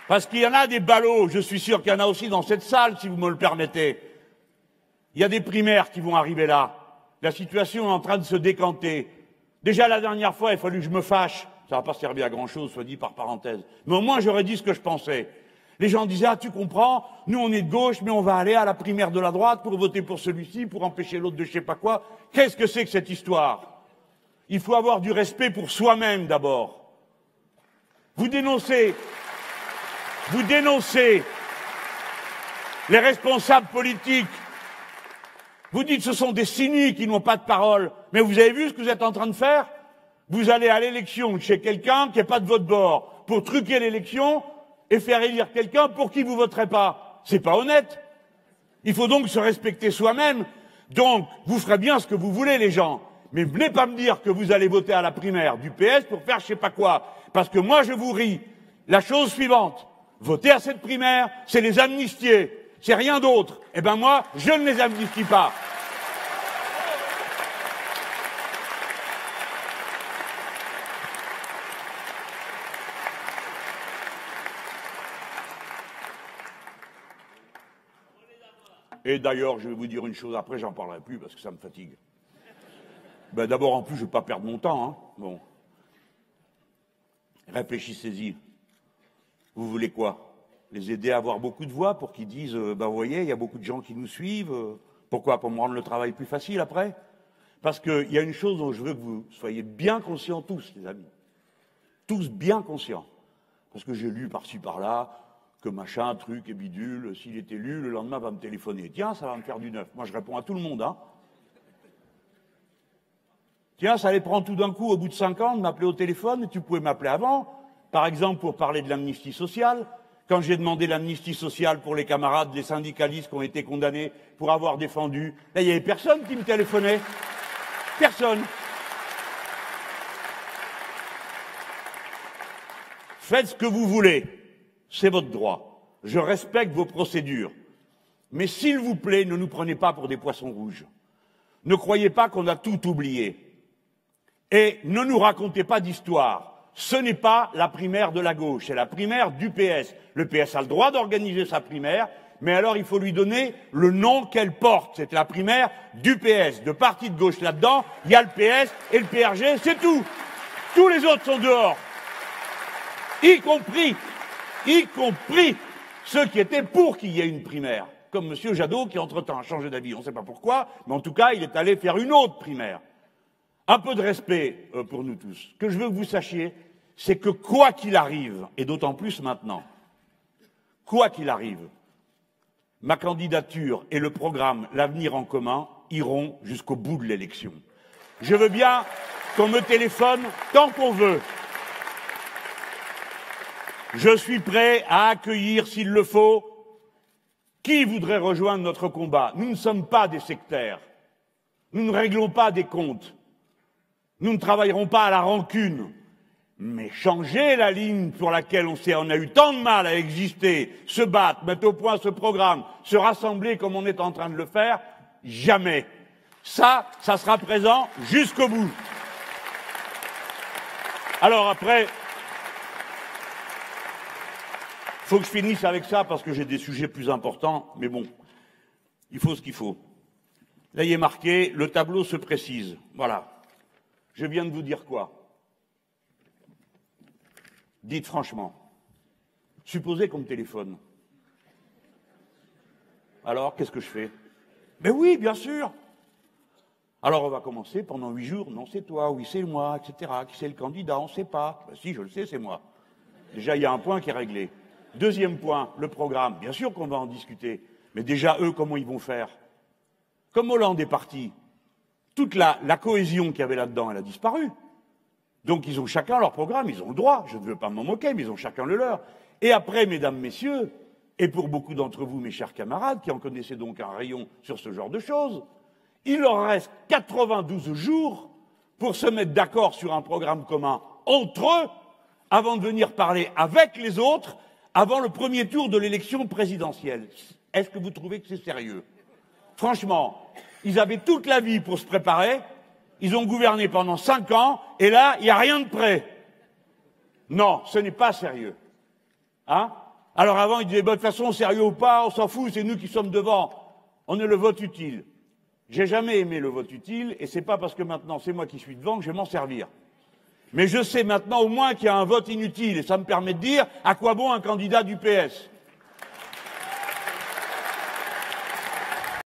Parce qu'il y en a des ballots, je suis sûr qu'il y en a aussi dans cette salle, si vous me le permettez. Il y a des primaires qui vont arriver là. La situation est en train de se décanter. Déjà la dernière fois, il a fallu que je me fâche. Ça va pas servir à grand-chose, soit dit par parenthèse. Mais au moins, j'aurais dit ce que je pensais. Les gens disaient, ah, tu comprends, nous on est de gauche, mais on va aller à la primaire de la droite pour voter pour celui-ci, pour empêcher l'autre de je sais pas quoi. Qu'est-ce que c'est que cette histoire? Il faut avoir du respect pour soi-même d'abord. Vous dénoncez les responsables politiques. Vous dites ce sont des cyniques qui n'ont pas de parole. Mais vous avez vu ce que vous êtes en train de faire? Vous allez à l'élection chez quelqu'un qui n'est pas de votre bord pour truquer l'élection et faire élire quelqu'un pour qui vous voterez pas. C'est pas honnête. Il faut donc se respecter soi-même. Donc, vous ferez bien ce que vous voulez, les gens. Mais venez pas me dire que vous allez voter à la primaire du PS pour faire je sais pas quoi. Parce que moi, je vous ris. La chose suivante. Voter à cette primaire, c'est les amnistier. C'est rien d'autre. Eh ben moi, je ne les amnistie pas. Et d'ailleurs, je vais vous dire une chose, après j'en parlerai plus parce que ça me fatigue. Ben d'abord, en plus, je ne vais pas perdre mon temps. Hein. Bon. Réfléchissez-y. Vous voulez quoi? Les aider à avoir beaucoup de voix pour qu'ils disent ben vous voyez, il y a beaucoup de gens qui nous suivent. Pourquoi? Pour me rendre le travail plus facile après? Parce qu'il y a une chose dont je veux que vous soyez bien conscients tous, les amis. Tous bien conscients. Parce que j'ai lu par-ci par-là que machin, truc et bidule, s'il est élu, le lendemain va me téléphoner. Tiens, ça va me faire du neuf. Moi, je réponds à tout le monde, hein. Tiens, ça les prend tout d'un coup, au bout de 5 ans, de m'appeler au téléphone, et tu pouvais m'appeler avant. Par exemple, pour parler de l'amnistie sociale. Quand j'ai demandé l'amnistie sociale pour les camarades, les syndicalistes qui ont été condamnés pour avoir défendu, là, il n'y avait personne qui me téléphonait. Personne. Faites ce que vous voulez. C'est votre droit. Je respecte vos procédures. Mais s'il vous plaît, ne nous prenez pas pour des poissons rouges. Ne croyez pas qu'on a tout oublié. Et ne nous racontez pas d'histoire. Ce n'est pas la primaire de la gauche, c'est la primaire du PS. Le PS a le droit d'organiser sa primaire, mais alors il faut lui donner le nom qu'elle porte. C'est la primaire du PS. De parti de gauche là-dedans, il y a le PS et le PRG, c'est tout. Tous les autres sont dehors. Y compris ceux qui étaient pour qu'il y ait une primaire. Comme M. Jadot, qui entre-temps a changé d'avis, on ne sait pas pourquoi, mais en tout cas, il est allé faire une autre primaire. Un peu de respect pour nous tous. Ce que je veux que vous sachiez, c'est que quoi qu'il arrive, et d'autant plus maintenant, quoi qu'il arrive, ma candidature et le programme L'Avenir en commun iront jusqu'au bout de l'élection. Je veux bien qu'on me téléphone tant qu'on veut. Je suis prêt à accueillir, s'il le faut, qui voudrait rejoindre notre combat. Nous ne sommes pas des sectaires. Nous ne réglons pas des comptes. Nous ne travaillerons pas à la rancune. Mais changer la ligne pour laquelle on a eu tant de mal à exister, se battre, mettre au point ce programme, se rassembler comme on est en train de le faire, jamais. Ça sera présent jusqu'au bout. Alors après, faut que je finisse avec ça parce que j'ai des sujets plus importants, mais bon, il faut ce qu'il faut. Là, il est marqué, le tableau se précise. Voilà. Je viens de vous dire quoi? Dites franchement. Supposez qu'on me téléphone. Alors, qu'est-ce que je fais? Mais oui, bien sûr. Alors, on va commencer pendant 8 jours. Non, c'est toi, oui, c'est moi, etc. Qui c'est le candidat? On ne sait pas. Ben, si, je le sais, c'est moi. Déjà, il y a un point qui est réglé. Deuxième point, le programme. Bien sûr qu'on va en discuter. Mais déjà, eux, comment ils vont faire? Comme Hollande est parti, toute la cohésion qu'il y avait là-dedans, elle a disparu. Donc ils ont chacun leur programme, ils ont le droit, je ne veux pas m'en moquer, mais ils ont chacun le leur. Et après, mesdames, messieurs, et pour beaucoup d'entre vous, mes chers camarades, qui en connaissez donc un rayon sur ce genre de choses, il leur reste 92 jours pour se mettre d'accord sur un programme commun entre eux, avant de venir parler avec les autres, avant le premier tour de l'élection présidentielle. Est-ce que vous trouvez que c'est sérieux? Franchement, ils avaient toute la vie pour se préparer, ils ont gouverné pendant 5 ans, et là, il n'y a rien de prêt. Non, ce n'est pas sérieux. Hein? Alors avant, ils disaient, bah, de toute façon, sérieux ou pas, on s'en fout, c'est nous qui sommes devant. On est le vote utile. J'ai jamais aimé le vote utile, et c'est pas parce que maintenant c'est moi qui suis devant que je vais m'en servir. Mais je sais maintenant au moins qu'il y a un vote inutile, et ça me permet de dire à quoi bon un candidat du PS.